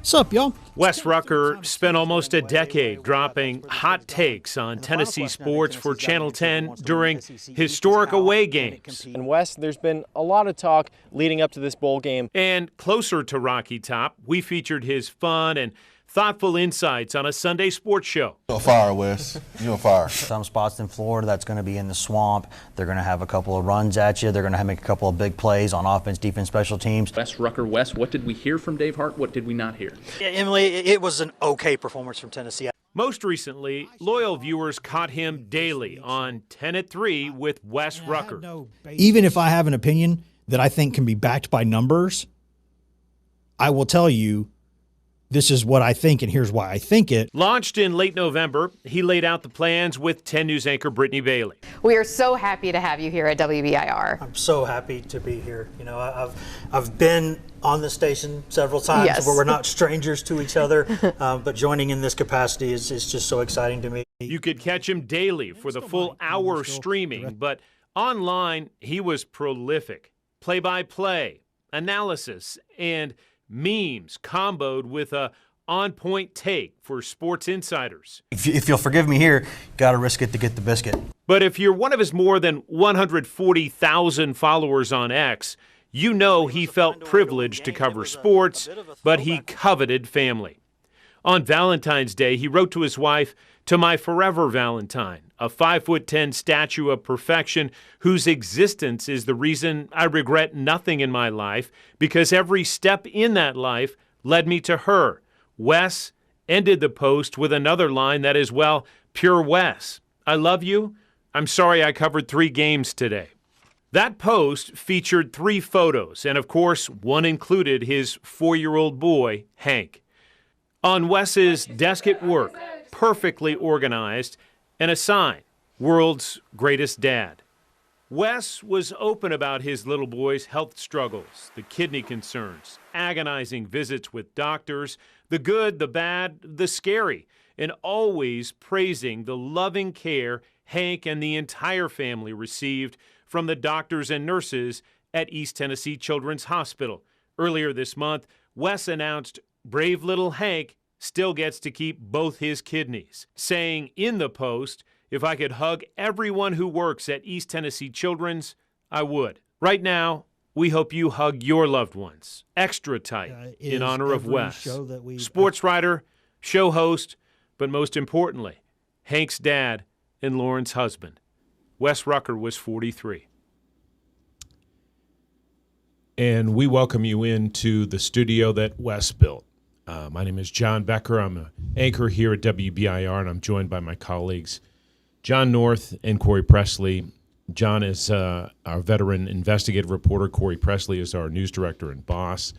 What's up, y'all? Wes Rucker spent almost a decade dropping hot takes on Tennessee sports for Channel 10 during historic away games. And Wes, there's been a lot of talk leading up to this bowl game. And closer to Rocky Top, we featured his fun and thoughtful insights on a Sunday sports show. You're fire, Wes. You're fire. Some spots in Florida that's going to be in the swamp. They're going to have a couple of runs at you. They're going to make a couple of big plays on offense, defense, special teams. Wes Rucker, Wes, what did we hear from Dave Hart? What did we not hear? Yeah, Emily, it was an okay performance from Tennessee. Most recently, loyal viewers caught him daily on 10 at 3 with Wes Rucker. Even if I have an opinion that I think can be backed by numbers, I will tell you this is what I think, and here's why I think it. Launched in late November, he laid out the plans with 10 News anchor Brittany Bailey. We are so happy to have you here at WBIR. I'm so happy to be here. You know, I've been on the station several times. Yes. Where we're not strangers to each other, but joining in this capacity is just so exciting to me. You could catch him daily for the full hour streaming, but online he was prolific. Play-by-play, analysis, and memes comboed with a on-point take for sports insiders. If you'll forgive me here, got to risk it to get the biscuit. But if you're one of his more than 140,000 followers on X, you know he felt privileged to cover sports, but he coveted family. On Valentine's Day, he wrote to his wife, "To my forever Valentine, a 5'10" statue of perfection whose existence is the reason I regret nothing in my life, because every step in that life led me to her." Wes ended the post with another line that is, well, pure Wes. "I love you. I'm sorry I covered 3 games today." That post featured 3 photos, and of course, one included his 4-year-old boy, Hank. On Wes's desk at work, perfectly organized, and a sign, "World's Greatest Dad." Wes was open about his little boy's health struggles, the kidney concerns, agonizing visits with doctors, the good, the bad, the scary, and always praising the loving care Hank and the entire family received from the doctors and nurses at East Tennessee Children's Hospital. Earlier this month, Wes announced brave little Hank still gets to keep both his kidneys, saying in the post, "If I could hug everyone who works at East Tennessee Children's, I would." Right now, we hope you hug your loved ones extra tight in honor of Wes. Sports writer, show host, but most importantly, Hank's dad and Lauren's husband. Wes Rucker was 43. And we welcome you into the studio that Wes built. My name is John Becker. I'm an anchor here at WBIR, and I'm joined by my colleagues, John North and Corey Presley. John is our veteran investigative reporter. Corey Presley is our news director and boss.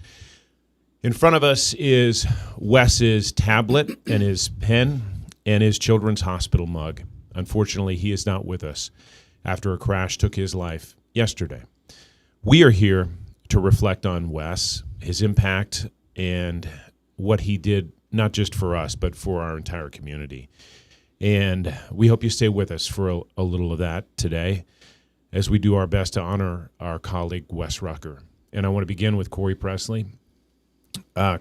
In front of us is Wes's tablet and his pen and his Children's Hospital mug. Unfortunately, he is not with us after a crash took his life yesterday. We are here to reflect on Wes, his impact, and what he did, not just for us, but for our entire community. And we hope you stay with us for a little of that today as we do our best to honor our colleague, Wes Rucker. And I want to begin with Corey Presley.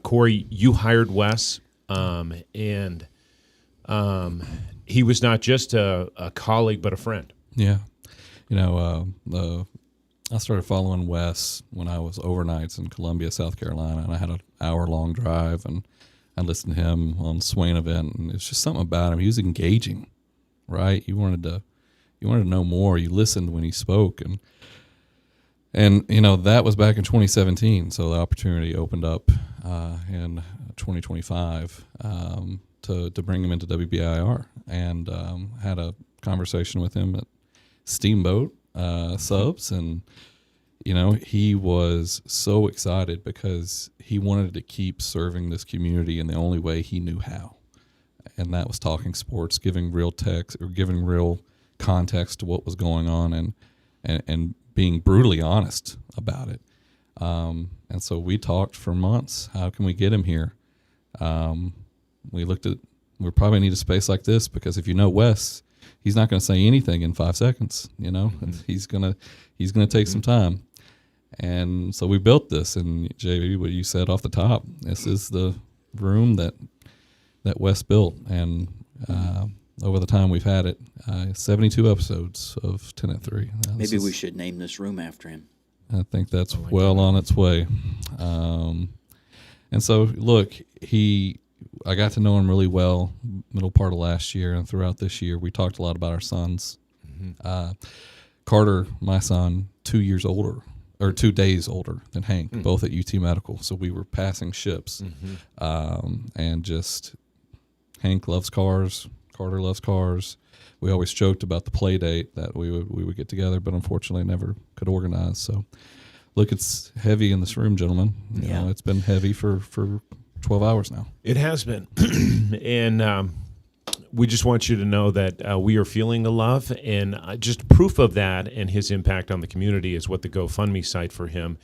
Corey, you hired Wes, and he was not just a colleague, but a friend. Yeah. You know, I started following Wes when I was overnights in Columbia, South Carolina, and I had an hour-long drive, and I listened to him on the Swain event, and it's just something about him. He was engaging, right? You wanted to know more. You listened when he spoke, and that was back in 2017. So the opportunity opened up in 2025 to bring him into WBIR, and had a conversation with him at Steamboat Subs, and he was so excited because he wanted to keep serving this community in the only way he knew how, and that was talking sports, giving real text or giving real context to what was going on, and being brutally honest about it. And so we talked for months. How can we get him here? We looked at, we probably need a space like this, because if you know Wes, he's not going to say anything in 5 seconds. He's gonna take some time. And so we built this, and JB, what you said off the top, this is the room that Wes built, and over the time we've had it, 72 episodes of 10 at 3. Maybe we should name this room after him. I think that's well on its way. And so, look, I got to know him really well middle part of last year, and throughout this year we talked a lot about our sons. Carter, my son, 2 years older, or 2 days older than Hank, both at UT Medical. So we were passing ships. And just, Hank loves cars, Carter loves cars. We always joked about the play date that we would get together, but unfortunately never could organize. So, look, it's heavy in this room, gentlemen. You know, it's been heavy for 12 hours now. It has been. And we just want you to know that we are feeling the love, and just proof of that and his impact on the community is what the GoFundMe site for him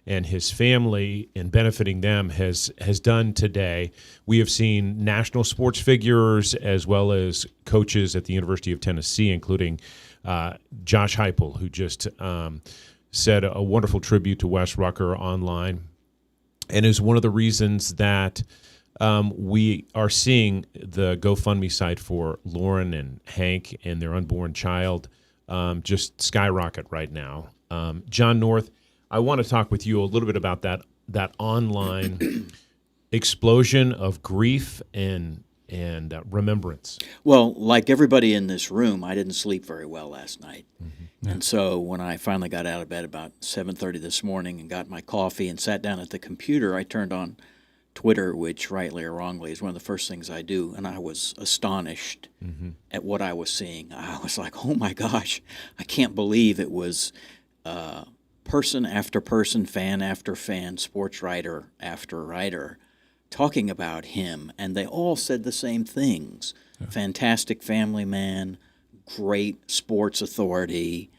and his family and benefiting them has done today. We have seen national sports figures as well as coaches at the University of Tennessee, including Josh Heupel, who just said a wonderful tribute to Wes Rucker online, and is one of the reasons that we are seeing the GoFundMe site for Lauren and Hank and their unborn child just skyrocket right now. John North, I want to talk with you a little bit about that online explosion of grief and remembrance. Well, like everybody in this room, I didn't sleep very well last night. And so when I finally got out of bed about 7:30 this morning and got my coffee and sat down at the computer, I turned on Twitter, which rightly or wrongly is one of the first things I do, and I was astonished at what I was seeing. I was like, oh my gosh, I can't believe it was person after person, fan after fan, sports writer after writer talking about him, and they all said the same things. Fantastic family man, great sports authority,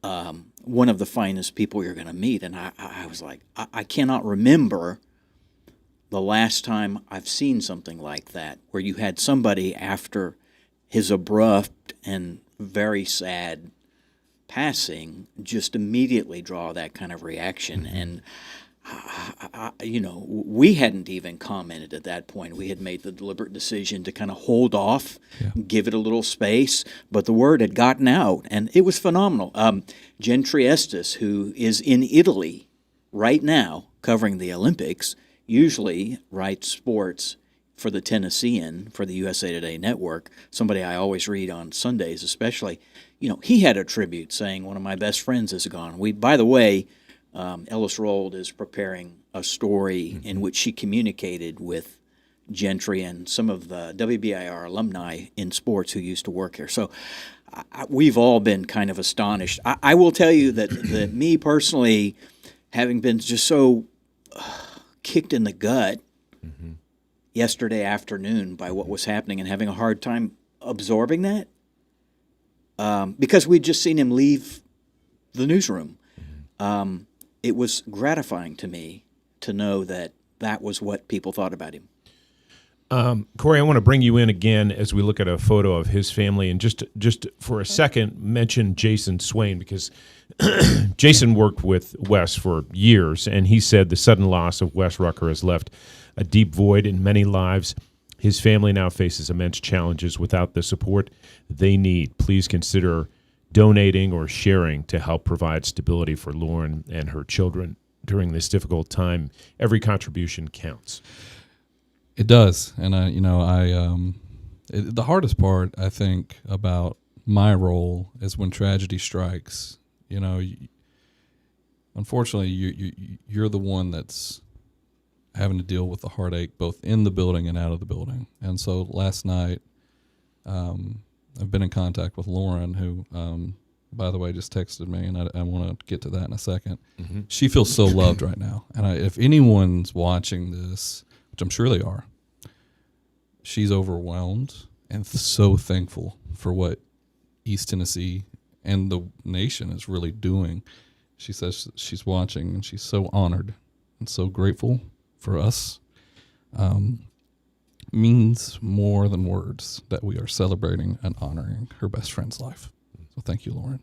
one of the finest people you're going to meet. And I was like, I cannot remember the last time I've seen something like that, where you had somebody after his abrupt and very sad passing just immediately draw that kind of reaction. And we hadn't even commented at that point. We had made the deliberate decision to kind of hold off, give it a little space, but the word had gotten out, and it was phenomenal. Jen Triestis, who is in Italy right now covering the Olympics, usually writes sports for the Tennessean, for the USA Today network, somebody I always read on Sundays especially. He had a tribute saying, one of my best friends is gone. By the way, Ellis Rold is preparing a story in which she communicated with Gentry and some of the WBIR alumni in sports who used to work here. So we've all been kind of astonished. I will tell you that me personally, having been just so kicked in the gut yesterday afternoon by what was happening and having a hard time absorbing that, because we'd just seen him leave the newsroom. It was gratifying to me to know that was what people thought about him. Corey, I want to bring you in again as we look at a photo of his family, and just for a second mention Jason Swain, because Jason worked with Wes for years, and he said the sudden loss of Wes Rucker has left a deep void in many lives. His family now faces immense challenges without the support they need. Please consider donating or sharing to help provide stability for Lauren and her children during this difficult time. Every contribution counts. It does, and the hardest part I think about my role is when tragedy strikes. Unfortunately, you're the one that's having to deal with the heartache both in the building and out of the building. And so last night, I've been in contact with Lauren, who, by the way, just texted me, and I want to get to that in a second. Mm-hmm. She feels so loved right now. And if anyone's watching this, which I'm sure they are, she's overwhelmed and so thankful for what East Tennessee and the nation is really doing. She says she's watching, and she's so honored and so grateful for us. Means more than words that we are celebrating and honoring her best friend's life. So thank you, Lauren.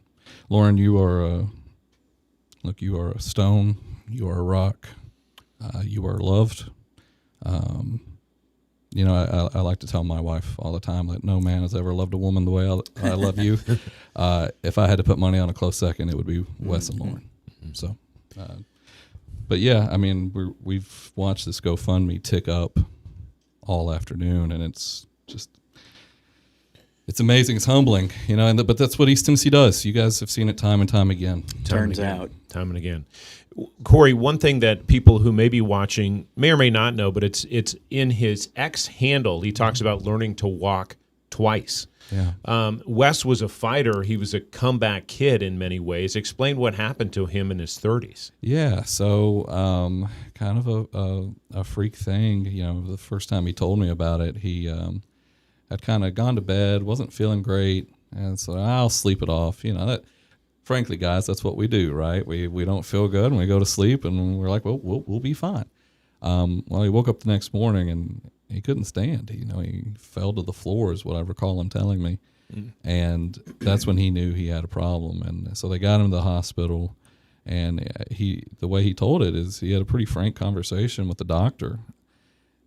Lauren, you are a stone. You are a rock. You are loved. I like to tell my wife all the time that no man has ever loved a woman the way I love you. If I had to put money on a close second, it would be Wes and Lauren. So, but yeah, I mean, we've watched this GoFundMe tick up all afternoon, and it's amazing. It's humbling, but that's what East Tennessee does. You guys have seen it time and time again. Time and again. Corey, one thing that people who may be watching may or may not know, but it's in his X handle. He talks about learning to walk twice. Yeah. Wes was a fighter. He was a comeback kid in many ways. Explain what happened to him in his 30s. Yeah, so kind of a freak thing. The first time he told me about it, he had kind of gone to bed, wasn't feeling great, and so I'll sleep it off. That. Frankly, guys, that's what we do, right? We don't feel good, and we go to sleep, and we're like, well, we'll be fine. Well, he woke up the next morning, and he couldn't stand. He fell to the floor, is what I recall him telling me. Mm. And that's when he knew he had a problem. And so they got him to the hospital, and the way he told it is he had a pretty frank conversation with the doctor.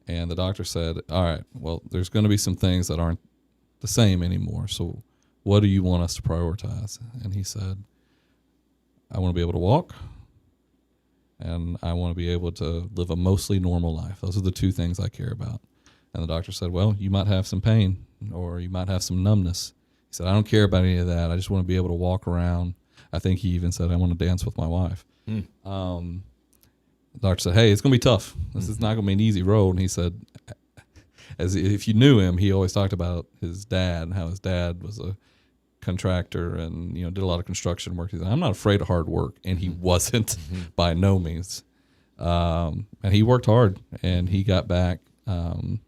And the doctor said, all right, well, there's going to be some things that aren't the same anymore. So what do you want us to prioritize? And he said, I want to be able to walk, and I want to be able to live a mostly normal life. Those are the two things I care about. And the doctor said, well, you might have some pain, or you might have some numbness. He said, I don't care about any of that. I just want to be able to walk around. I think he even said, I want to dance with my wife. Mm. The doctor said, hey, it's going to be tough. This is not going to be an easy road. And he said, as if you knew him, he always talked about his dad and how his dad was a contractor and did a lot of construction work. He said, I'm not afraid of hard work, and he wasn't by no means. And he worked hard, and he got back on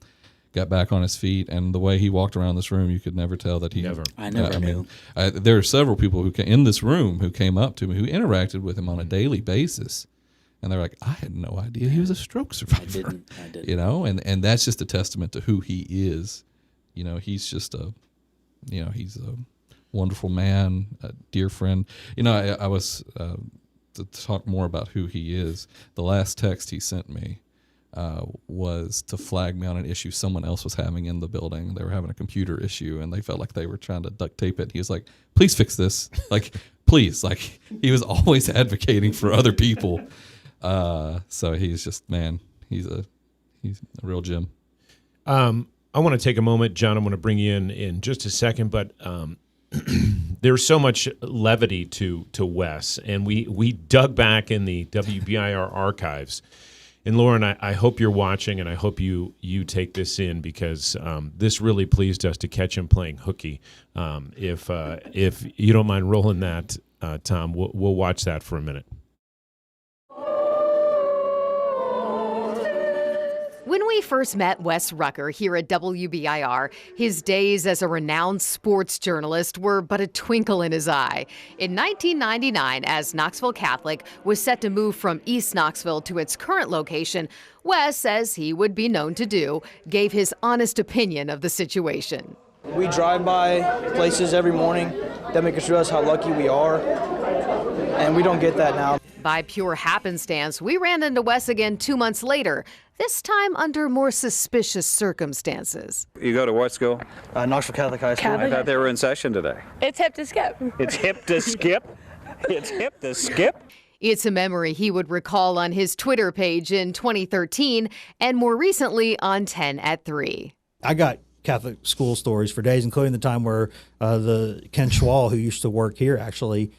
his feet. And the way he walked around this room, you could never tell that he I never knew. There are several people in this room who came up to me, who interacted with him on a daily basis, and they're like, I had no idea he was a stroke survivor. I didn't. And that's just a testament to who he is. He's just he's a wonderful man, a dear friend. I was to talk more about who he is. The last text he sent me was to flag me on an issue someone else was having in the building. They were having a computer issue, and they felt like they were trying to duct tape it. He was like, please fix this. Like, please. Like, he was always advocating for other people. So he's just, man, he's a real gem. I want to take a moment, John. I'm going to bring you in just a second, but there's so much levity to Wes, and we dug back in the WBIR archives. And Lauren, I hope you're watching, and I hope you take this in, because this really pleased us to catch him playing hooky. If you don't mind rolling that, Tom, we'll watch that for a minute. When we first met Wes Rucker here at WBIR, his days as a renowned sports journalist were but a twinkle in his eye. In 1999, as Knoxville Catholic was set to move from East Knoxville to its current location, Wes, as he would be known to do, gave his honest opinion of the situation. We drive by places every morning that make us realize how lucky we are, and we don't get that now. By pure happenstance, we ran into Wes again 2 months later, this time under more suspicious circumstances. You go to what school? Knoxville Catholic High School. I thought they were in session today. It's hip to skip. It's hip to skip? It's hip to skip? It's a memory he would recall on his Twitter page in 2013 and more recently on 10 at 3. I got Catholic school stories for days, including the time where the Ken Schwall, who used to work here, actually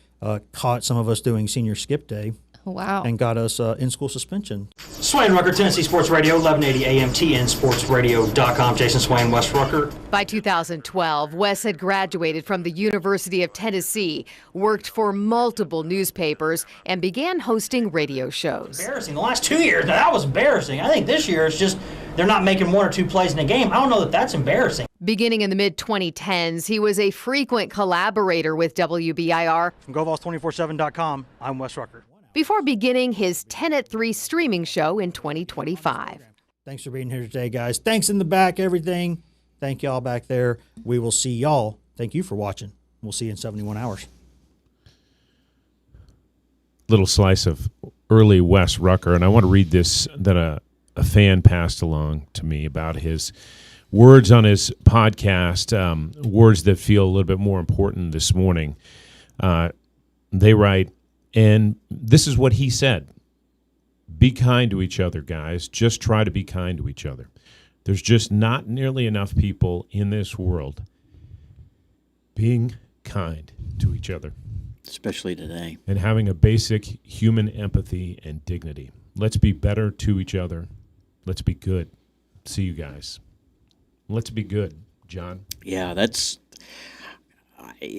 caught some of us doing senior skip day. Wow. And got us in-school suspension. Swain Rucker, Tennessee Sports Radio, 1180 AM, TNSportsRadio.com. Jason Swain, Wes Rucker. By 2012, Wes had graduated from the University of Tennessee, worked for multiple newspapers, and began hosting radio shows. Embarrassing. The last 2 years, now that was embarrassing. I think this year it's just they're not making 1 or 2 plays in a game. I don't know that that's embarrassing. Beginning in the mid-2010s, he was a frequent collaborator with WBIR. From GoVols247.com, I'm Wes Rucker. Before beginning his 10 at 3 streaming show in 2025. Thanks for being here today, guys. Thanks in the back, everything. Thank y'all back there. We will see y'all. Thank you for watching. We'll see you in 71 hours. Little slice of early Wes Rucker, and I want to read this that a fan passed along to me about his words on his podcast, words that feel a little bit more important this morning. They write, and this is what he said: be kind to each other, guys. Just try to be kind to each other. There's just not nearly enough people in this world being kind to each other. Especially today. And having a basic human empathy and dignity. Let's be better to each other. Let's be good. See you guys. Let's be good, John. Yeah, that's...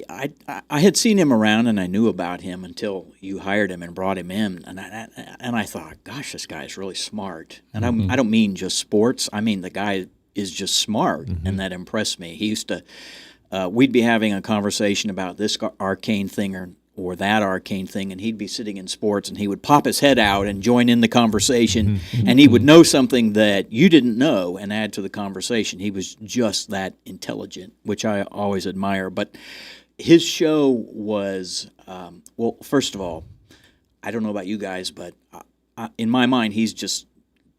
I had seen him around and I knew about him until you hired him and brought him in, and I thought, gosh, this guy is really smart. And I don't mean just sports. I mean the guy is just smart, and that impressed me. He used to, we'd be having a conversation about this arcane thing or that arcane thing, and he'd be sitting in sports and he would pop his head out and join in the conversation, and he would know something that you didn't know and add to the conversation. He was just that intelligent, which I always admire. But his show was, well, first of all, I don't know about you guys, but in my mind, he's just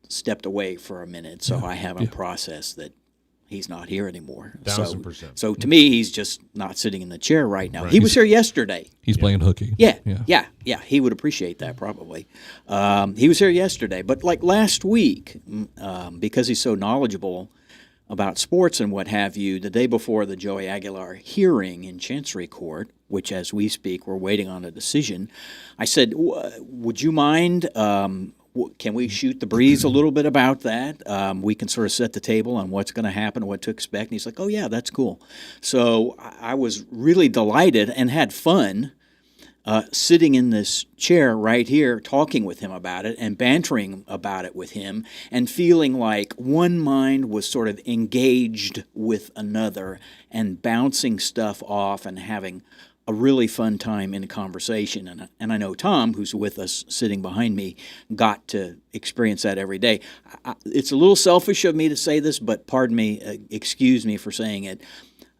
stepped away for a minute, so I haven't processed that he's not here anymore. 1,000%. So to me, he's just not sitting in the chair right now. Right. He was here yesterday. He's playing hooky. Yeah. He would appreciate that probably. He was here yesterday, but like last week, because he's so knowledgeable about sports and what have you, the day before the Joey Aguilar hearing in Chancery Court, which as we speak, we're waiting on a decision, I said, would you mind, can we shoot the breeze a little bit about that? We can sort of set the table on what's going to happen, what to expect. And he's like, oh, yeah, that's cool. So I was really delighted and had fun sitting in this chair right here, talking with him about it and bantering about it with him and feeling like one mind was sort of engaged with another and bouncing stuff off and having a really fun time in a conversation. And I know Tom, who's with us sitting behind me, got to experience that every day. It's a little selfish of me to say this, but pardon me, excuse me for saying it.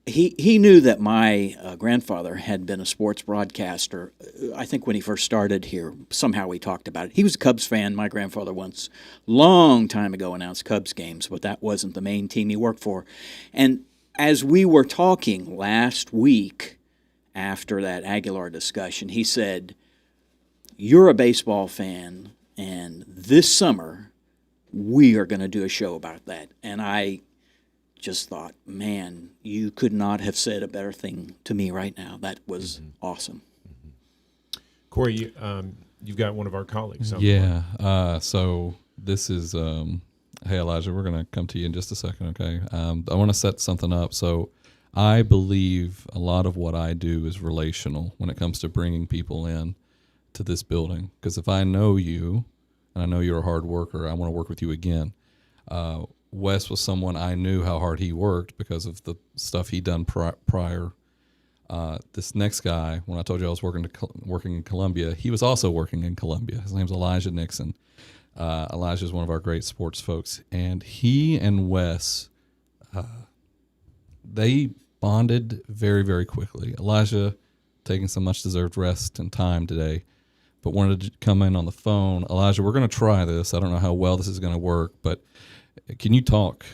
He knew that my grandfather had been a sports broadcaster. I think when he first started here, somehow we talked about it. He was a Cubs fan. My grandfather once, long time ago, announced Cubs games, but that wasn't the main team he worked for. And as we were talking last week after that Aguilar discussion, he said, you're a baseball fan, and this summer we are going to do a show about that. And I just thought, man, you could not have said a better thing to me right now. That was awesome. Corey, you've got one of our colleagues. Yeah. So this is, hey, Elijah, we're going to come to you in just a second, okay? I want to set something up. So I believe a lot of what I do is relational when it comes to bringing people in to this building. Because if I know you, and I know you're a hard worker, I want to work with you again. Wes was someone I knew how hard he worked because of the stuff he'd done prior. This next guy, when I told you I was working in Columbia, he was also working in Columbia. His name's Elijah Nixon. Elijah's one of our great sports folks. And he and Wes, they bonded very, very quickly. Elijah taking some much-deserved rest and time today, but wanted to come in on the phone. Elijah, we're going to try this. I don't know how well this is going to work, but can you talk,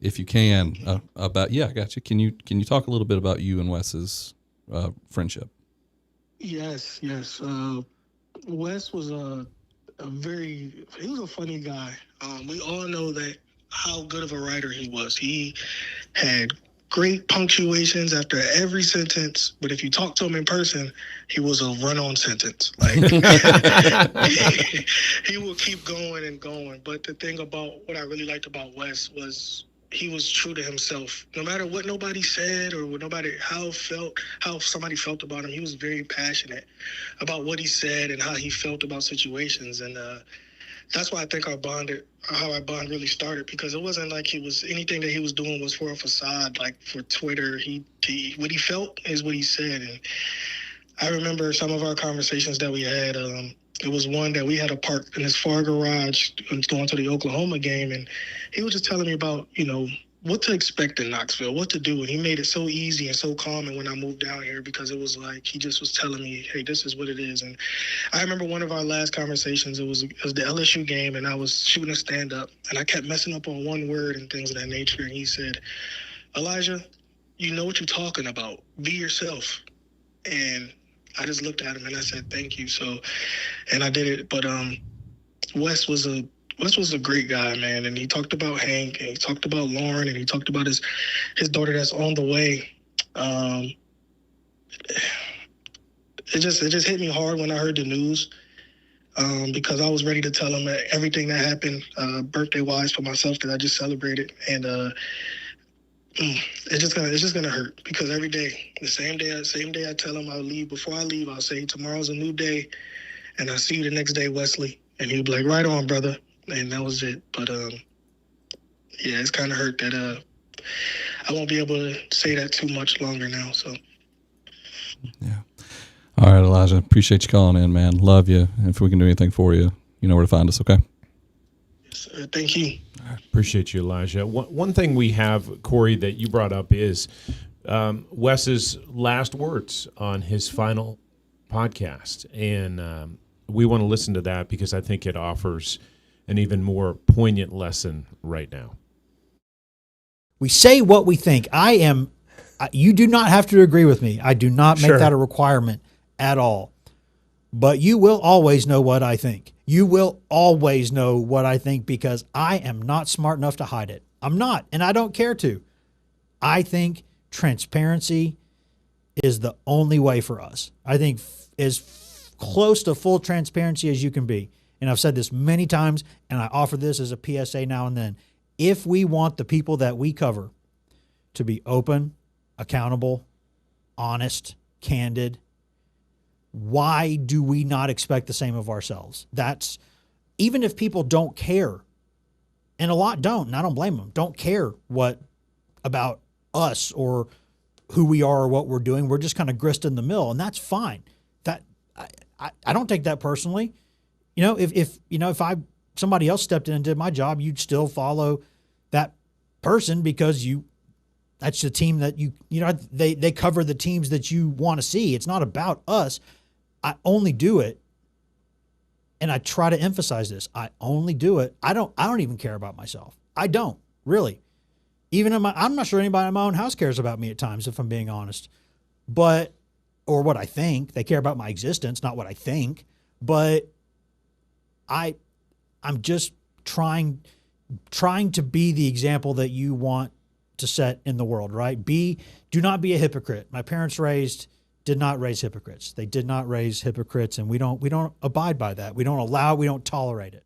if you can, about? Yeah, I got you. Can you talk a little bit about you and Wes's friendship? Yes. Wes was he was a funny guy. We all know that how good of a writer he was. He had great punctuations after every sentence, but if you talk to him in person, he was a run-on sentence. Like he will keep going and going. But the thing about what I really liked about Wes was he was true to himself. No matter what nobody said or how somebody felt about him, he was very passionate about what he said and how he felt about situations. And that's why I think how our bond really started, because it wasn't like anything that he was doing was for a facade, like for Twitter. What he felt is what he said. And I remember some of our conversations that we had. It was one that we had to park in his far garage going to the Oklahoma game, and he was just telling me about, what to expect in Knoxville, what to do. And he made it so easy and so calming when I moved down here, because it was like he just was telling me, hey, this is what it is. And I remember one of our last conversations, it was the LSU game, and I was shooting a stand-up, and I kept messing up on one word and things of that nature. And he said, Elijah, you know what you're talking about. Be yourself. And I just looked at him and I said, thank you. So, and I did it. But Wes was a great guy, man. And he talked about Hank, and he talked about Lauren, and he talked about his daughter that's on the way. It just hit me hard when I heard the news, because I was ready to tell him everything that happened birthday-wise for myself that I just celebrated. And it's just gonna hurt, because every day, the same day I tell him I'll leave. Before I leave, I'll say, tomorrow's a new day, and I'll see you the next day, Wesley. And he'll be like, right on, brother. And that was it. But yeah, it's kind of hurt that I won't be able to say that too much longer now. So yeah. All right, Elijah. Appreciate you calling in, man. Love you. And if we can do anything for you, you know where to find us. Okay. Yes, sir. Thank you. Appreciate you, Elijah. One thing we have, Corey, that you brought up is Wes's last words on his final podcast. And we want to listen to that because I think it offers an even more poignant lesson right now. We say what we think. You do not have to agree with me. I do not make that a requirement at all. But you will always know what I think. You will always know what I think, because I am not smart enough to hide it. I'm not, and I don't care to. I think transparency is the only way for us. I think as close to full transparency as you can be. And I've said this many times, and I offer this as a PSA now and then. If we want the people that we cover to be open, accountable, honest, candid, why do we not expect the same of ourselves? That's, even if people don't care, and a lot don't, and I don't blame them, don't care about us or who we are or what we're doing. We're just kind of grist in the mill, and that's fine. That I don't take that personally. If somebody else stepped in and did my job, you'd still follow that person, because that's the team that they cover the teams that you want to see. It's not about us. I only do it, and I try to emphasize this. I only do it. I don't even care about myself. I don't, really. Even I'm not sure anybody in my own house cares about me at times, if I'm being honest. Or what I think. They care about my existence, not what I think. But I'm just trying to be the example that you want to set in the world, right? Do not be a hypocrite. My parents did not raise hypocrites. They did not raise hypocrites, and we don't abide by that. We don't tolerate it.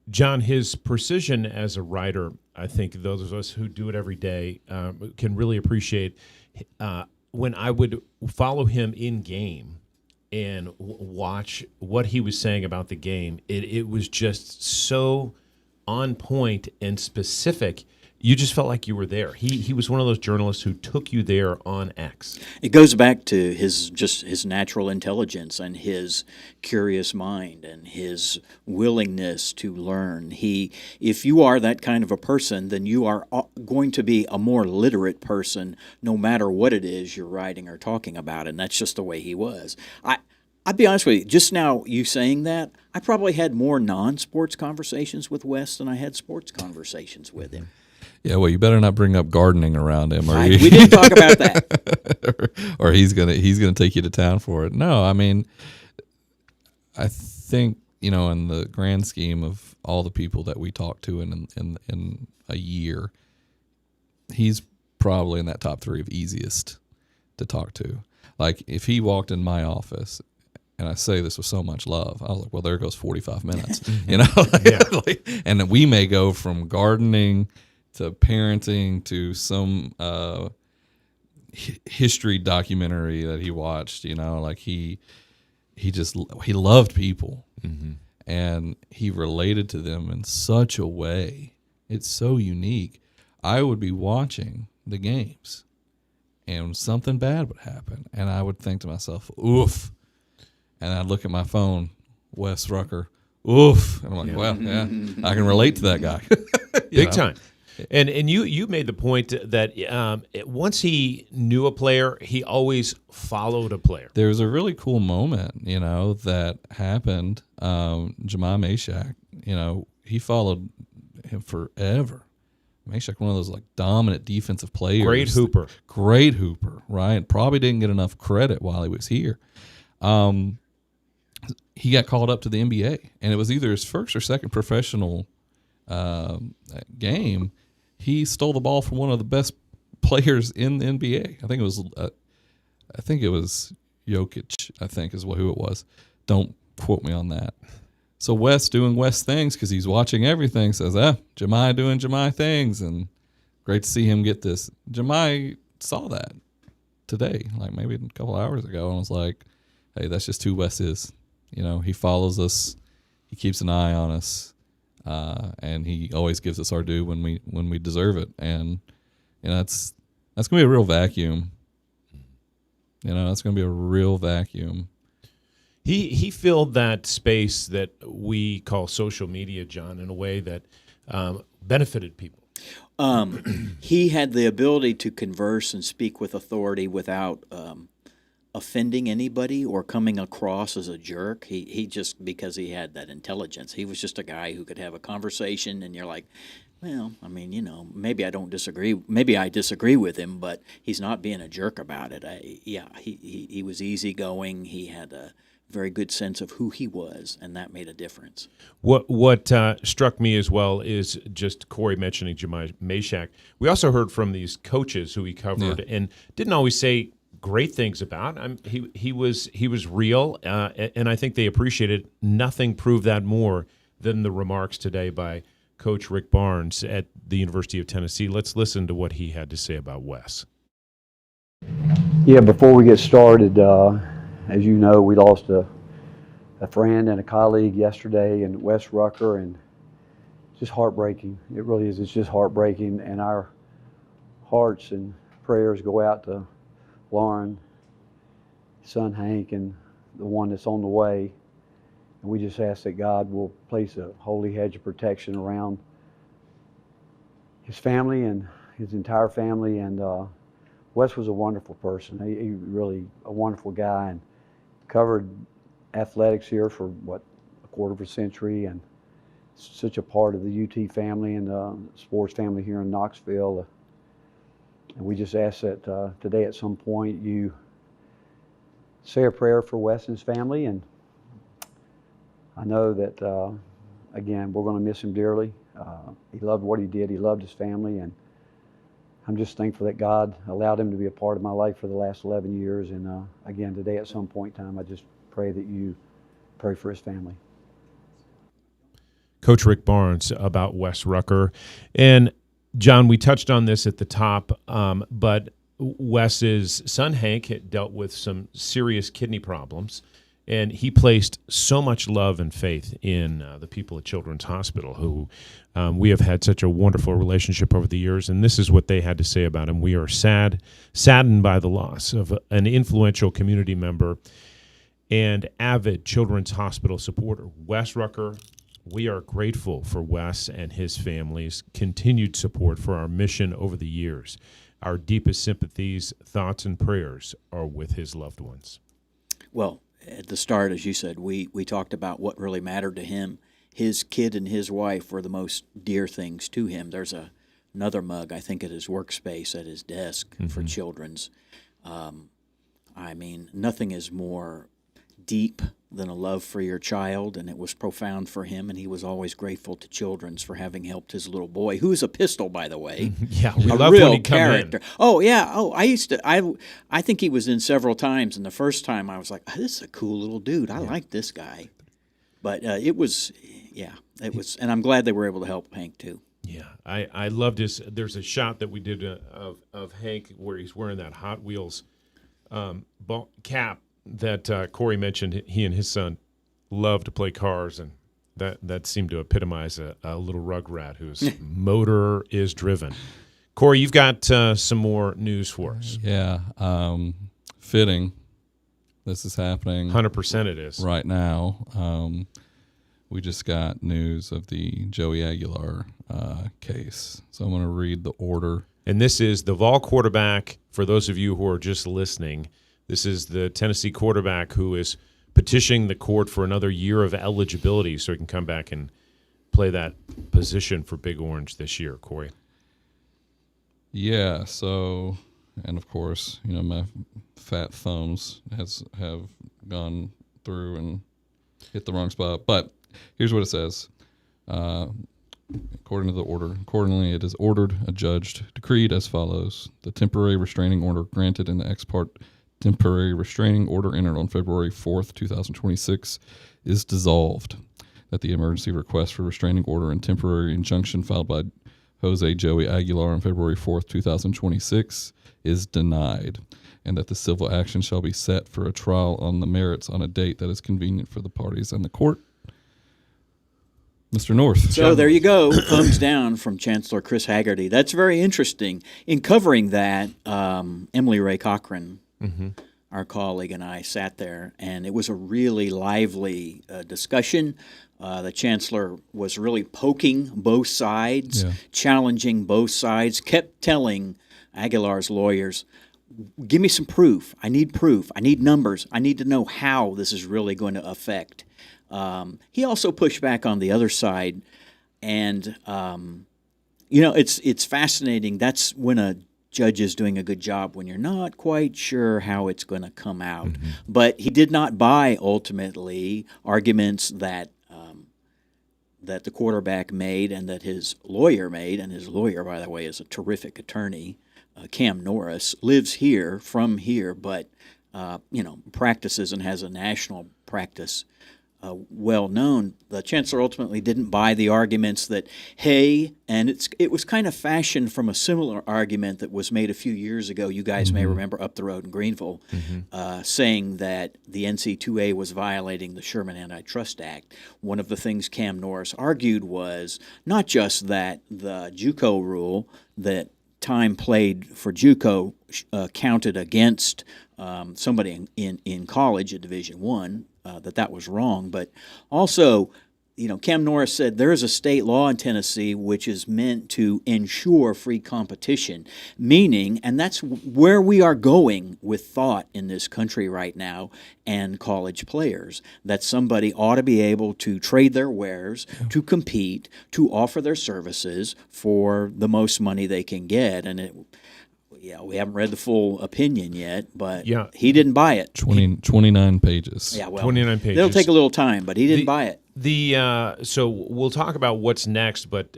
John, his precision as a writer, I think those of us who do it every day can really appreciate. When I would follow him in game and watch what he was saying about the game, it was just so on point and specific. You just felt like you were there. He was one of those journalists who took you there on X. It goes back to his natural intelligence and his curious mind and his willingness to learn. If you are that kind of a person, then you are going to be a more literate person, no matter what it is you're writing or talking about, and that's just the way he was. I'll be honest with you, just now you saying that, I probably had more non-sports conversations with Wes than I had sports conversations with him. Yeah, well, you better not bring up gardening around him, We didn't talk about that, or he's gonna take you to town for it. No, I mean, I think in the grand scheme of all the people that we talk to in a year, he's probably in that top 3 of easiest to talk to. Like if he walked in my office, and I say this with so much love, I was like, well, there goes 45 minutes, and we may go from gardening to parenting to some history documentary that he watched. He loved people, and he related to them in such a way. It's so unique. I would be watching the games, and something bad would happen, and I would think to myself, oof. And I'd look at my phone, Wes Rucker, oof. And I'm like, well, yeah, I can relate to that guy. Big time. And you made the point that once he knew a player, he always followed a player. There was a really cool moment, that happened. Jemai Mashak, he followed him forever. Mashak, one of those dominant defensive players. Great hooper, right? Probably didn't get enough credit while he was here. He got called up to the NBA, and it was either his first or second professional game. He stole the ball from one of the best players in the NBA. I think it was Jokic. I think is who it was. Don't quote me on that. So Wes doing Wes things because he's watching everything. Says, Jemai doing Jemai things, and great to see him get this. Jemai saw that today, maybe a couple hours ago, and was like, hey, that's just who Wes is. He follows us. He keeps an eye on us. And he always gives us our due when we deserve it. And, that's going to be a real vacuum. That's going to be a real vacuum. He filled that space that we call social media, John, in a way that benefited people. He had the ability to converse and speak with authority without offending anybody or coming across as a jerk. He just, because he had that intelligence, he was just a guy who could have a conversation, and you're like, well, I mean, maybe I don't disagree. Maybe I disagree with him, but he's not being a jerk about it. He was easygoing. He had a very good sense of who he was, and that made a difference. What struck me as well is just Corey mentioning Jemai Mashak. We also heard from these coaches who he covered and didn't always say great things about. He was real, and I think they appreciated. Nothing proved that more than the remarks today by Coach Rick Barnes at the University of Tennessee. Let's listen to what he had to say about Wes. Yeah, before we get started, as you know, we lost a friend and a colleague yesterday, and Wes Rucker, and just heartbreaking. It really is. It's just heartbreaking, and our hearts and prayers go out to Lauren, son Hank, and the one that's on the way. And we just ask that God will place a holy hedge of protection around his family and his entire family. And Wes was a wonderful person. He really a wonderful guy, and covered athletics here for a quarter of a century, and such a part of the UT family and the sports family here in Knoxville. And we just ask that today at some point you say a prayer for Wes and his family. And I know that, again, we're going to miss him dearly. He loved what he did. He loved his family. And I'm just thankful that God allowed him to be a part of my life for the last 11 years. And again, today at some point in time, I just pray that you pray for his family. Coach Rick Barnes about Wes Rucker. And John, we touched on this at the top, but Wes's son Hank had dealt with some serious kidney problems, and he placed so much love and faith in the people at Children's Hospital, who we have had such a wonderful relationship over the years, and this is what they had to say about him. We are saddened by the loss of an influential community member and avid Children's Hospital supporter, Wes Rucker. We are grateful for Wes and his family's continued support for our mission over the years. Our deepest sympathies, thoughts, and prayers are with his loved ones. Well, at the start, as you said, we talked about what really mattered to him. His kid and his wife were the most dear things to him. There's a another mug, I think, at his workspace at his desk for Children's. I mean, nothing is more deep than a love for your child, and it was profound for him, and he was always grateful to Children's for having helped his little boy, who is a pistol, by the way. Yeah, we a love real when he come character. in. Oh, yeah. Oh, I think he was in several times, and the first time I was like, oh, this is a cool little dude. I like this guy. But it was, and I'm glad they were able to help Hank, too. Yeah, I loved his. There's a shot that we did of Hank where he's wearing that Hot Wheels cap that Corey mentioned. He and his son love to play cars, and that seemed to epitomize a little rugrat whose motor is driven. Corey, you've got some more news for us. Yeah, fitting. This is happening. 100% it is. Right now. We just got news of the Joey Aguilar case. So I'm going to read the order. And this is the Vol quarterback. For those of you who are just listening, this is the Tennessee quarterback who is petitioning the court for another year of eligibility so he can come back and play that position for Big Orange this year, Corey. Yeah, so, and of course, my fat thumbs have gone through and hit the wrong spot. But here's what it says. According to the order, accordingly, it is ordered, adjudged, decreed as follows. The temporary restraining order granted in the ex parte temporary restraining order entered on February 4th, 2026 is dissolved. That the emergency request for restraining order and temporary injunction filed by Jose Joey Aguilar on February 4th, 2026 is denied. And that the civil action shall be set for a trial on the merits on a date that is convenient for the parties and the court. Mr. North. So there you go. Thumbs down from Chancellor Chris Haggerty. That's very interesting. In covering that, Emily Ray Cochran, our colleague, and I sat there, and it was a really lively discussion. The chancellor was really poking both sides, challenging both sides, kept telling Aguilar's lawyers, give me some proof. I need proof. I need numbers. I need to know how this is really going to affect. He also pushed back on the other side, and it's fascinating. That's when a judge is doing a good job, when you're not quite sure how it's going to come out. But he did not buy ultimately arguments that the quarterback made and that his lawyer made, and his lawyer, by the way, is a terrific attorney. Cam Norris lives here, from here, but practices and has a national practice. Well known. The chancellor ultimately didn't buy the arguments that, hey, and it was kind of fashioned from a similar argument that was made a few years ago. You guys may remember up the road in Greenville, saying that the NC2A was violating the Sherman Antitrust Act. One of the things Cam Norris argued was not just that the JUCO rule, that time played for JUCO counted against somebody in college at Division I, that was wrong. But also, Cam Norris said there is a state law in Tennessee which is meant to ensure free competition, meaning, and that's where we are going with thought in this country right now and college players, that somebody ought to be able to trade their wares, to compete, to offer their services for the most money they can get. And we haven't read the full opinion yet, but he didn't buy it. 29 pages. Yeah, well, 29 pages. It'll take a little time, but he didn't buy it. So we'll talk about what's next, but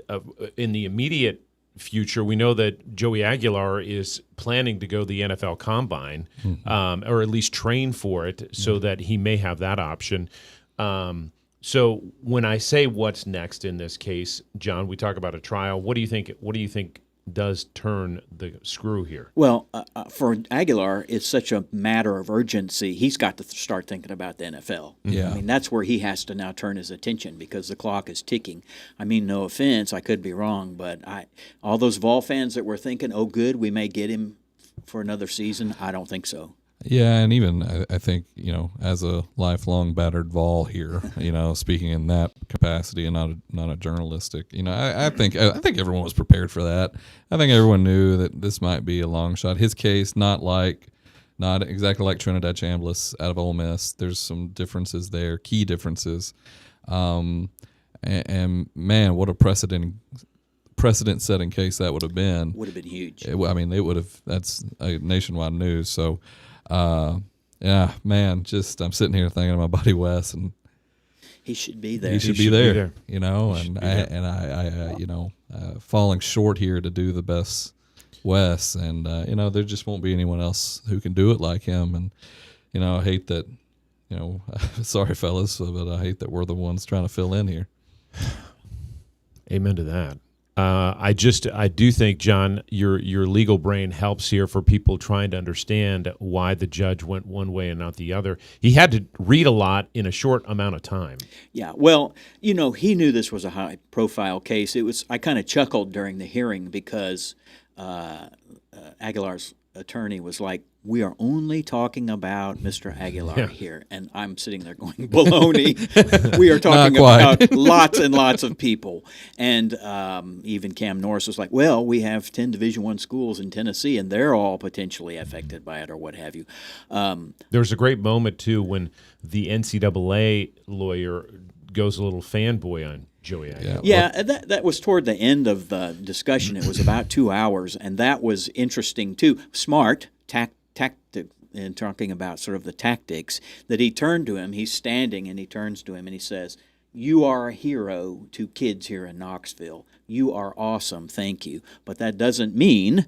in the immediate future, we know that Joey Aguilar is planning to go to the NFL Combine, or at least train for it, so that he may have that option. So when I say what's next in this case, John, we talk about a trial. What do you think? What do you think does turn the screw here? Well, for Aguilar, it's such a matter of urgency. He's got to start thinking about the NFL. Yeah. I mean, that's where he has to now turn his attention because the clock is ticking. I mean, no offense, I could be wrong, but all those Vol fans that were thinking, oh, good, we may get him for another season, I don't think so. Yeah, and even I think, as a lifelong battered Vol here, speaking in that capacity and not a journalistic, I think everyone was prepared for that. I think everyone knew that this might be a long shot. His case, not exactly like Trinidad Chambliss out of Ole Miss. There's some differences there, key differences. And man, what a precedent precedent-setting case that would have been. Would have been huge. I mean, it would have. That's a nationwide news. So, yeah, man, just I'm sitting here thinking of my buddy Wes, and he should be there. He should be there. You know, I you know, falling short here to do the best Wes, and you know, there just won't be anyone else who can do it like him. And you know, I hate that. You know, sorry fellas, but I hate that we're the ones trying to fill in here. Amen to that. I do think, John, your legal brain helps here for people trying to understand why the judge went one way and not the other. He had to read a lot in a short amount of time. Yeah, well, you know, he knew this was a high-profile case. I kind of chuckled during the hearing because Aguilar's attorney was like, "We are only talking about Mr. Aguilar here," and I'm sitting there going, "Baloney! We are talking about lots and lots of people." And even Cam Norris was like, "Well, we have 10 Division I schools in Tennessee, and they're all potentially affected by it, or what have you." There's a great moment too when the NCAA lawyer goes a little fanboy on Joey Aguilar. Yeah, that was toward the end of the discussion. It was about 2 hours, and that was interesting too. Smart, tactic, and talking about sort of the tactics, that he turned to him. He's standing, and he turns to him, and he says, "You are a hero to kids here in Knoxville. You are awesome, thank you. But that doesn't mean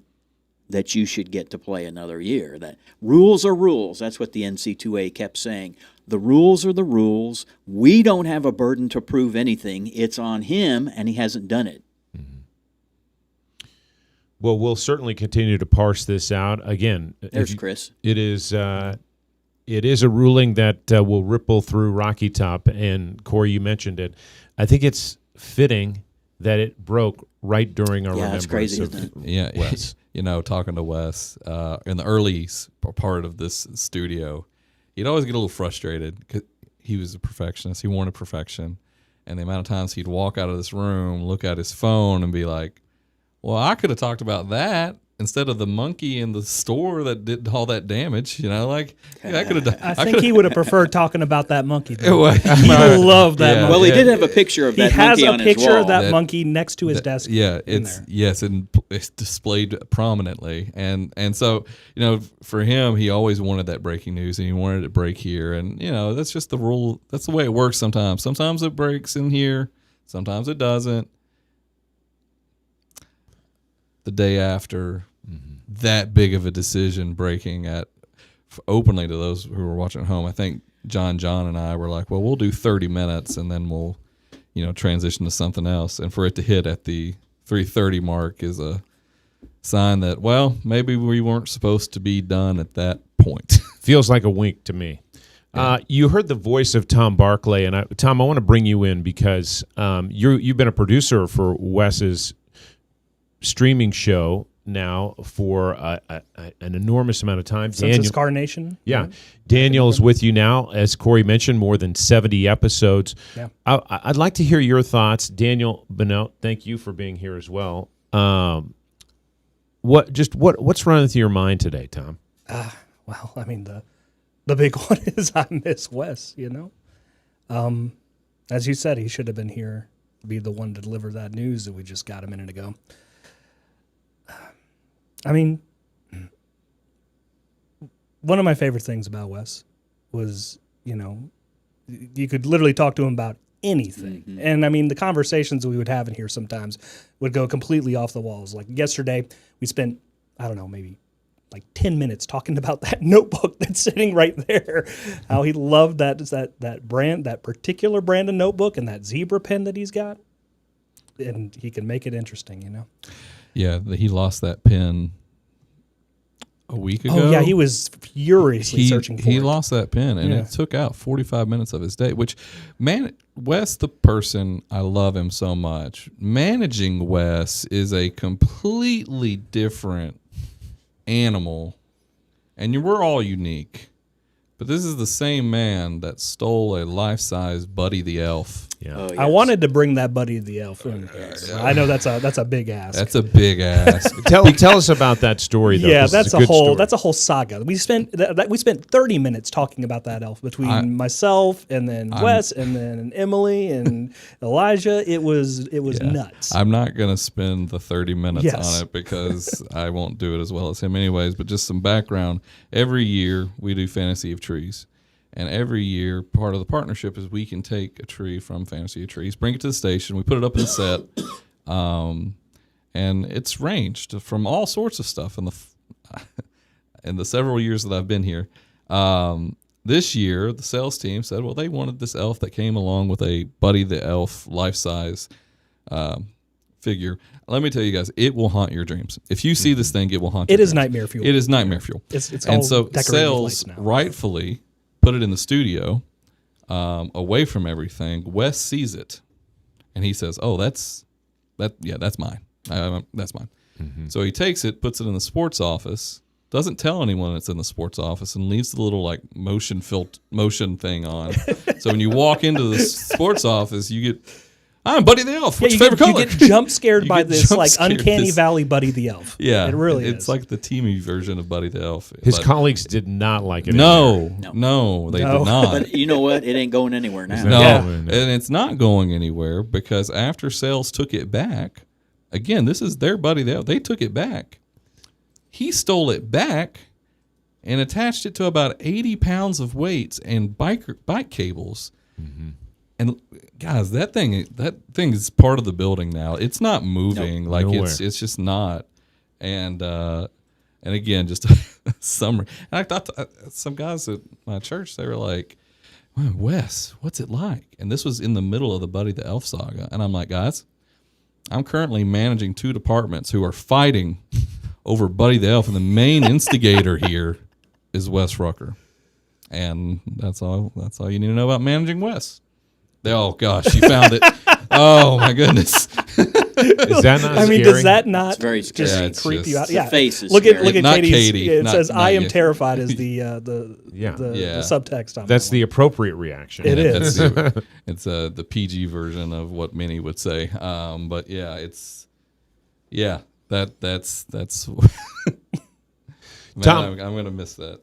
that you should get to play another year. That rules are rules." That's what the NC2A kept saying. The rules are the rules. We don't have a burden to prove anything. It's on him, and he hasn't done it. Well, we'll certainly continue to parse this out. Again, there's Chris. It is a ruling that will ripple through Rocky Top, and Corey, you mentioned it. I think it's fitting that it broke right during our remembrance. That's crazy, of isn't it? Yeah, Wes. You know, talking to Wes in the early part of this studio, he'd always get a little frustrated because he was a perfectionist. He wanted perfection, and the amount of times he'd walk out of this room, look at his phone, and be like, "Well, I could have talked about that instead of the monkey in the store that did all that damage." You know, like I could have. I think he would have preferred talking about that monkey. He loved that monkey. Well, he did have a picture of that monkey on his wall. He has a picture of that monkey next to his desk. Yeah, it's displayed prominently, and so you know, for him, he always wanted that breaking news, and he wanted it to break here, and you know, that's just the rule. That's the way it works. Sometimes it breaks in here, sometimes it doesn't. The day after that big of a decision breaking openly to those who were watching at home, I think John and I were like, well, we'll do 30 minutes and then we'll, you know, transition to something else. And for it to hit at the 3:30 mark is a sign that, well, maybe we weren't supposed to be done at that point. Feels like a wink to me. You heard the voice of Tom Barclay, and Tom, I want to bring you in because you've been a producer for Wes's streaming show now for an enormous amount of time. Since its Carnation. Yeah. Right? Daniel's with you now, as Corey mentioned, more than 70 episodes. Yeah. I'd like to hear your thoughts. Daniel Bennett, thank you for being here as well. What's running through your mind today, Tom? Well, I mean, the big one is I miss Wes, you know. As you said, he should have been here to be the one to deliver that news that we just got a minute ago. I mean, one of my favorite things about Wes was, you know, you could literally talk to him about anything. Mm-hmm. And, I mean, the conversations we would have in here sometimes would go completely off the walls. Like yesterday, we spent, I don't know, maybe like 10 minutes talking about that notebook that's sitting right there, how he loved that brand, that particular brand of notebook and that zebra pen that he's got. And he can make it interesting, you know? Yeah, he lost that pen a week ago. Oh, yeah, he was furiously searching for it. He lost that pen, and it took out 45 minutes of his day, which, man, Wes, the person, I love him so much. Managing Wes is a completely different animal, and we're all unique. But this is the same man that stole a life-size Buddy the Elf Yeah. Oh, yes. I wanted to bring that Buddy the Elf in here. I know that's a big ask. That's a big ask. Tell us about that story, though. Yeah, 'cause it's a good story. that's a whole saga. We spent 30 minutes talking about that elf between myself and then Wes and then Emily and Elijah. It was nuts. I'm not gonna spend the 30 minutes on it because I won't do it as well as him anyways. But just some background. Every year we do Fantasy of Trees. And every year, part of the partnership is we can take a tree from Fantasy of Trees, bring it to the station, we put it up in the set, and it's ranged from all sorts of stuff. In the several years that I've been here, this year the sales team said, well, they wanted this elf that came along with a Buddy the Elf life-size figure. Let me tell you guys, it will haunt your dreams. If you see this thing, it will haunt. It your is dreams. nightmare fuel. It is nightmare fuel. It's and all so decorated with sales lights now. rightfully put it in the studio, away from everything. Wes sees it, and he says, "Oh, that's mine. That's mine." Mm-hmm. So he takes it, puts it in the sports office, doesn't tell anyone it's in the sports office, and leaves the little like motion thing on. So when you walk into the sports office, you get, "I'm Buddy the Elf. What's your favorite color?" You get jump scared by this like uncanny valley Buddy the Elf. Yeah, it really is. It's like the teamy version of Buddy the Elf. His colleagues did not like it. No, they did not. But you know what? It ain't going anywhere now. No, and it's not going anywhere because after sales took it back, again, this is their Buddy the Elf. They took it back. He stole it back and attached it to about 80 pounds of weights and bike cables. Mm-hmm. And guys, that thing is part of the building now. It's not moving. It's just not. And again, just a summary. And I thought some guys at my church, they were like, "Wes, what's it like?" And this was in the middle of the Buddy the Elf saga. And I'm like, guys, I'm currently managing 2 departments who are fighting over Buddy the Elf, and the main instigator here is Wes Rucker. And that's all you need to know about managing Wes. Oh gosh, you found it! Oh my goodness, is that not? I mean, does that not it's very scary. just creep you out? The face is look scary. at Not Katie's. Katie. It Not- says, not "I am yet." terrified" as the subtext on That's that the appropriate reaction. It is. It's the PG version of what many would say. But yeah, that's. Man, Tom, I'm gonna miss that.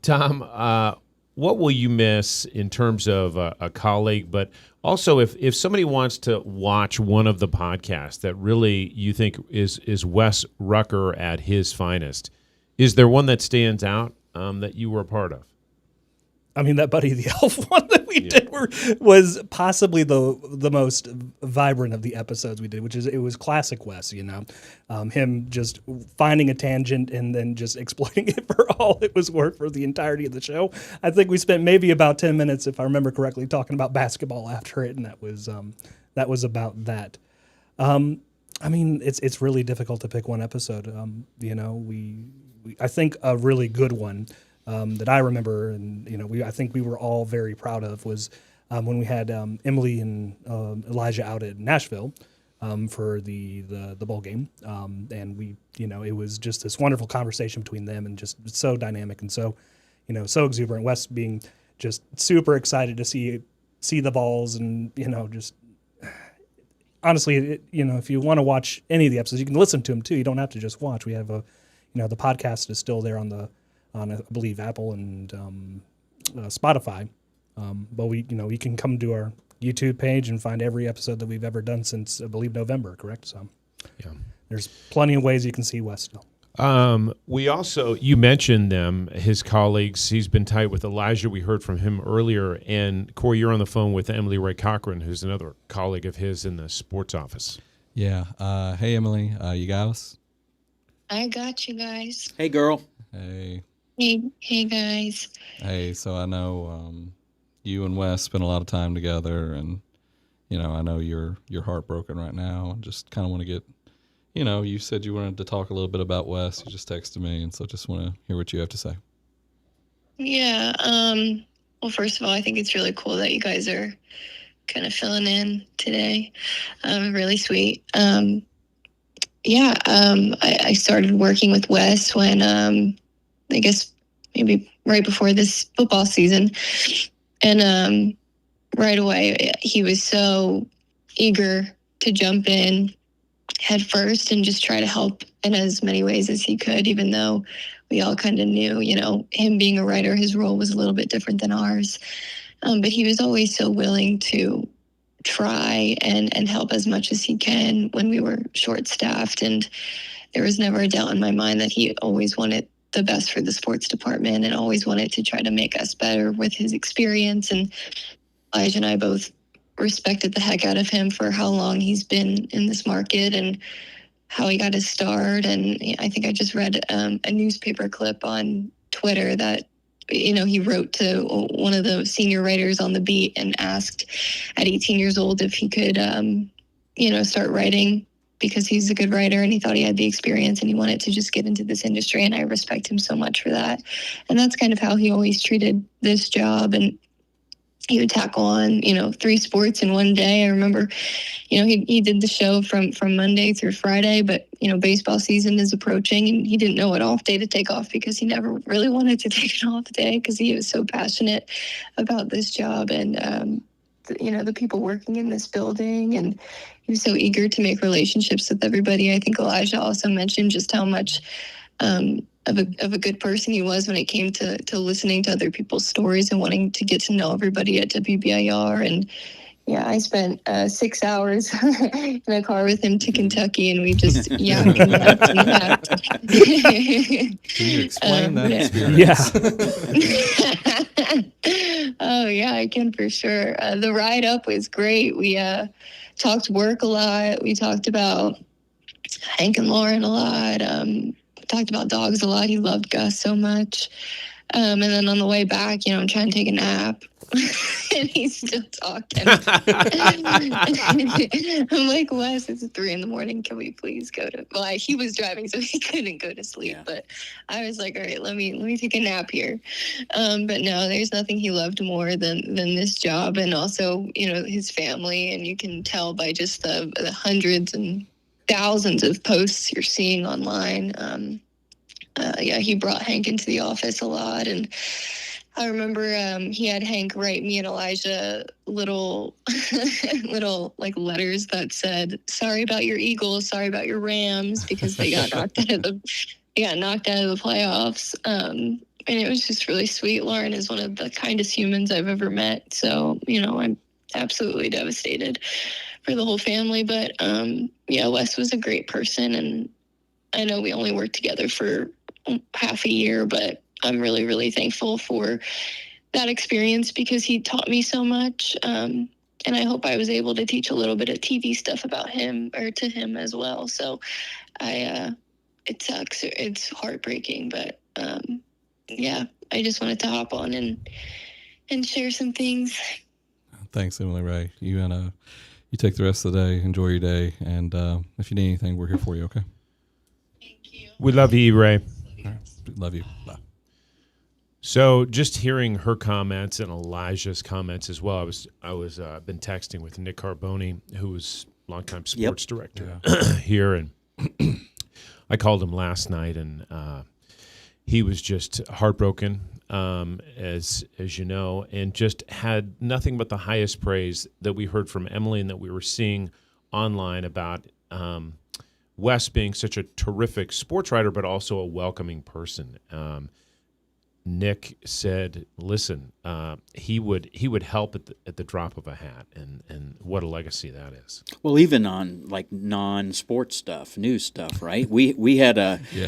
Tom, what will you miss in terms of a colleague, but also if somebody wants to watch one of the podcasts that really you think is Wes Rucker at his finest, is there one that stands out that you were a part of? I mean, that Buddy the Elf one that we did was possibly the most vibrant of the episodes we did, which is it was classic Wes, him just finding a tangent and then just exploiting it for all it was worth for the entirety of the show. I think we spent maybe about 10 minutes, if I remember correctly, talking about basketball after it, and that was about that. I mean, it's really difficult to pick one episode. I think a really good one. That I remember, and I think we were all very proud of was when we had Emily and Elijah out at Nashville for the bowl game, and we it was just this wonderful conversation between them, and just so dynamic and so so exuberant. Wes being just super excited to see the balls, and just honestly, if you want to watch any of the episodes, you can listen to them too. You don't have to just watch. We have the podcast is still there on I believe Apple and Spotify, but we can come to our YouTube page and find every episode that we've ever done since I believe November, correct? So yeah, there's plenty of ways you can see Wes still. We also, you mentioned them, his colleagues. He's been tight with Elijah. We heard from him earlier, and Corey, you're on the phone with Emily Ray Cochran, who's another colleague of his in the sports office. Yeah. Hey Emily, you got us? I got you guys. Hey girl. Hey. Hey guys. Hey, so I know you and Wes spent a lot of time together, and I know you're heartbroken right now, and just kind of want to get, you said you wanted to talk a little bit about Wes. You just texted me, and so just want to hear what you have to say. Yeah. Well, first of all, I think it's really cool that you guys are kind of filling in today. Really sweet. I started working with Wes when I guess maybe right before this football season. And right away, he was so eager to jump in head first and just try to help in as many ways as he could, even though we all kind of knew, him being a writer, his role was a little bit different than ours. But he was always so willing to try and help as much as he can when we were short-staffed. And there was never a doubt in my mind that he always wanted the best for the sports department and always wanted to try to make us better with his experience. And Elijah and I both respected the heck out of him for how long he's been in this market and how he got his start. And I think I just read a newspaper clip on Twitter that, he wrote to one of the senior writers on the beat and asked at 18 years old if he could, start writing because he's a good writer and he thought he had the experience and he wanted to just get into this industry. And I respect him so much for that. And that's kind of how he always treated this job. And he would tackle on, 3 sports in one day. I remember, he did the show from Monday through Friday, but, baseball season is approaching and he didn't know what off day to take off because he never really wanted to take an off day because he was so passionate about this job and, the people working in this building. And he was so eager to make relationships with everybody. I think Elijah also mentioned just how much, of a good person he was when it came to listening to other people's stories and wanting to get to know everybody at WBIR. And yeah, I spent 6 hours in a car with him to Kentucky, and we just yacked and laughed and laughed. Can you explain that experience? Yeah. Oh yeah, I can for sure. The ride up was great. We talked work a lot. We talked about Hank and Lauren a lot. Talked about dogs a lot. He loved Gus so much. And then on the way back, I'm trying to take a nap. And he's still talking. I'm like, Wes, it's 3 a.m. Can we please go to... Well, he was driving, so he couldn't go to sleep. Yeah. But I was like, all right, let me take a nap here. But no, there's nothing he loved more than this job. And also, his family. And you can tell by just the hundreds and thousands of posts you're seeing online. He brought Hank into the office a lot. And I remember he had Hank write me and Elijah little like letters that said, sorry about your Eagles, sorry about your Rams, because they got knocked out of the playoffs. And it was just really sweet. Lauren is one of the kindest humans I've ever met. So, I'm absolutely devastated for the whole family. But Wes was a great person, and I know we only worked together for half a year, but I'm really, really thankful for that experience because he taught me so much. And I hope I was able to teach a little bit of TV stuff about him or to him as well. So it sucks. It's heartbreaking, but I just wanted to hop on and share some things. Thanks, Emily Ray. You take the rest of the day, enjoy your day, and if you need anything, we're here for you, okay? Thank you. We love you, Ray. All right. Love you. Bye. So just hearing her comments and Elijah's comments as well, I was been texting with Nick Carboni, who was longtime sports director here, and I called him last night, and he was just heartbroken, as you know, and just had nothing but the highest praise that we heard from Emily and that we were seeing online about Wes being such a terrific sports writer, but also a welcoming person. Nick said, "Listen, he would help at the drop of a hat, and what a legacy that is." Well, even on like non-sports stuff, news stuff, right? We had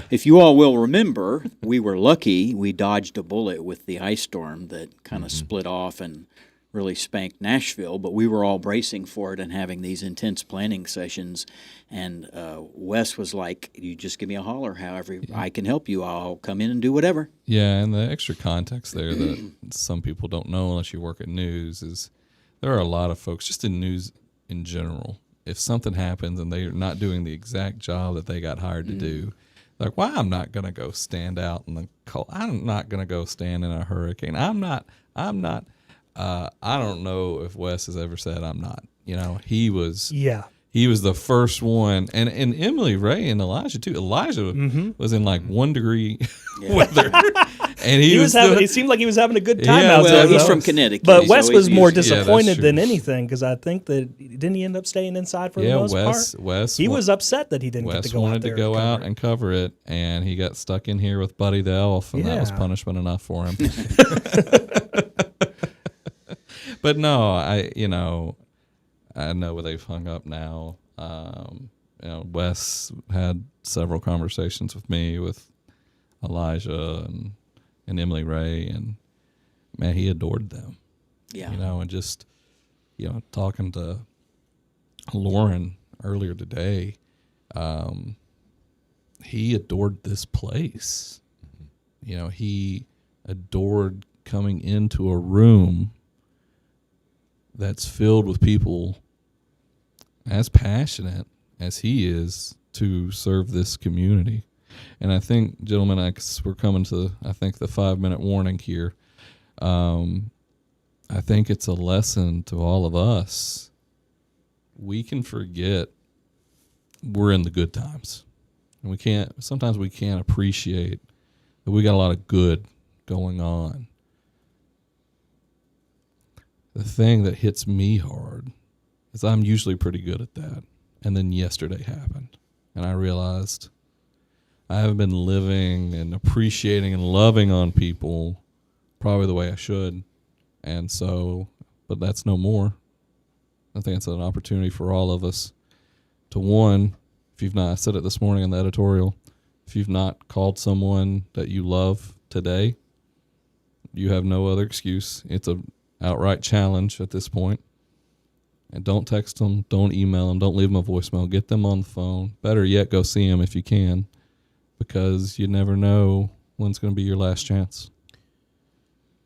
if you all will remember, we were lucky. We dodged a bullet with the ice storm that kind of split off and really spanked Nashville, but we were all bracing for it and having these intense planning sessions. And Wes was like, you just give me a holler. However I can help you, I'll come in and do whatever. Yeah, and the extra context there that some people don't know unless you work at news is there are a lot of folks, just in news in general, if something happens and they're not doing the exact job that they got hired to do, like, well, I'm not going to go stand out in the cold. I'm not going to go stand in a hurricane. I'm not. I don't know if Wes has ever said I'm not. He was. Yeah. He was the first one, and Emily Ray and Elijah too. Elijah was in like 1 degree weather, and he was having. It seemed like he was having a good time out well, there. He's from Connecticut, but Wes was more that's disappointed true. than anything because I think that didn't he end up staying inside for the most part? Wes, he was upset that he didn't get to go out wanted there to go out and cover it, and he got stuck in here with Buddy the Elf, and that was punishment enough for him. But no, I know they've hung up now. Wes had several conversations with me, with Elijah and Emily Ray, and man, he adored them. Yeah. And just, talking to Lauren earlier today, he adored this place. He adored coming into a room that's filled with people as passionate as he is to serve this community. And I think, gentlemen, we're coming to, I think, the 5-minute warning here. I think it's a lesson to all of us. We can forget we're in the good times. And sometimes we can't appreciate that we got a lot of good going on. The thing that hits me hard is I'm usually pretty good at that. And then yesterday happened. And I realized I haven't been living and appreciating and loving on people probably the way I should. And so, but that's no more. I think it's an opportunity for all of us to, one, if you've not, I said it this morning in the editorial, if you've not called someone that you love today, you have no other excuse. It's a outright challenge at this point. And don't text them, don't email them, don't leave them a voicemail. Get them on the phone. Better yet, go see them if you can, because you never know when it's going to be your last chance.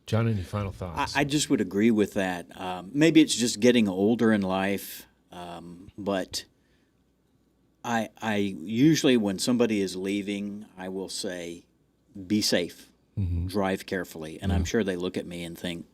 John, any final thoughts? I just would agree with that. Maybe it's just getting older in life, but I usually, when somebody is leaving, I will say, be safe, drive carefully. And I'm sure they look at me and think,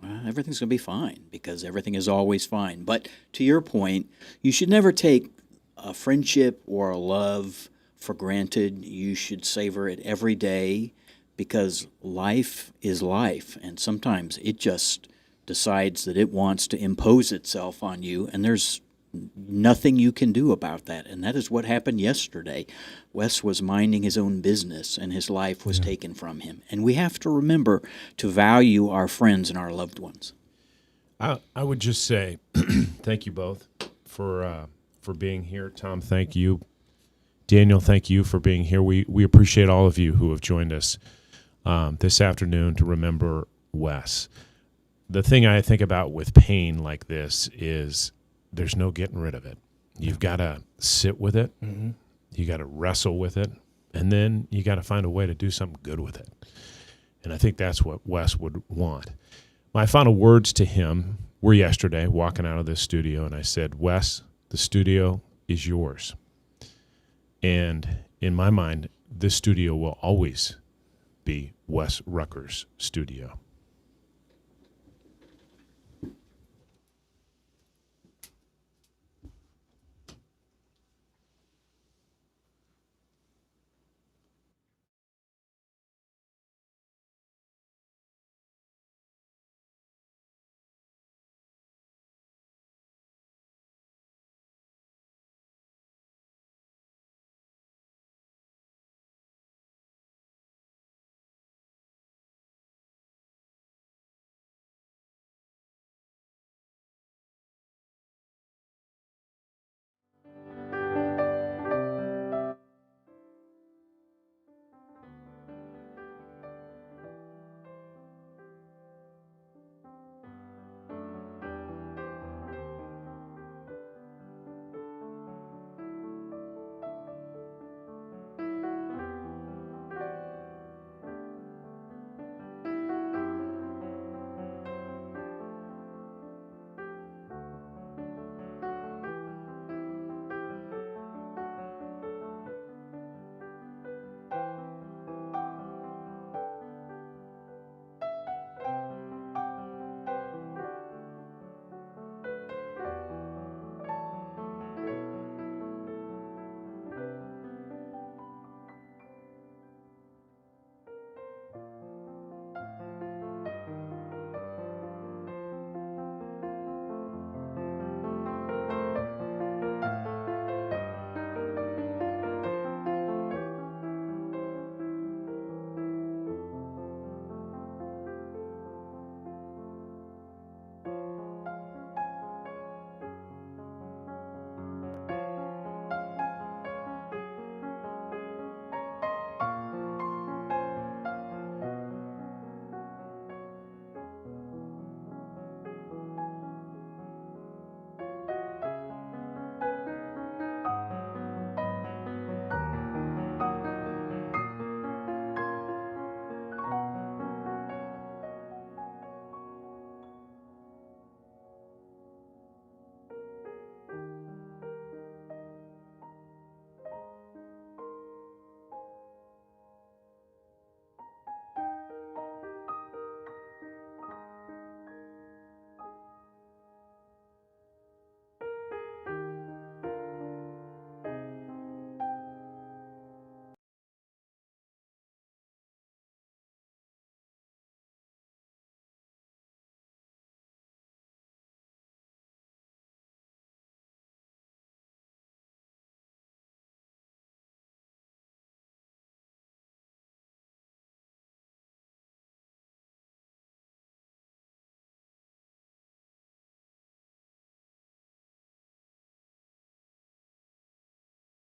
well, everything's going to be fine, because everything is always fine. But to your point, you should never take a friendship or a love for granted. You should savor it every day, because life is life, and sometimes it just decides that it wants to impose itself on you, and there's nothing you can do about that. And that is what happened yesterday. Wes was minding his own business, and his life was taken from him. And we have to remember to value our friends and our loved ones. I would just say thank you both for being here. Tom, thank you. Daniel, thank you for being here. We appreciate all of you who have joined us this afternoon to remember Wes. The thing I think about with pain like this is there's no getting rid of it. You've got to sit with it. Mm-hmm. You got to wrestle with it. And then you got to find a way to do something good with it. And I think that's what Wes would want. My final words to him were yesterday, walking out of this studio, and I said, Wes, the studio is yours. And in my mind, this studio will always be Wes Rucker's studio.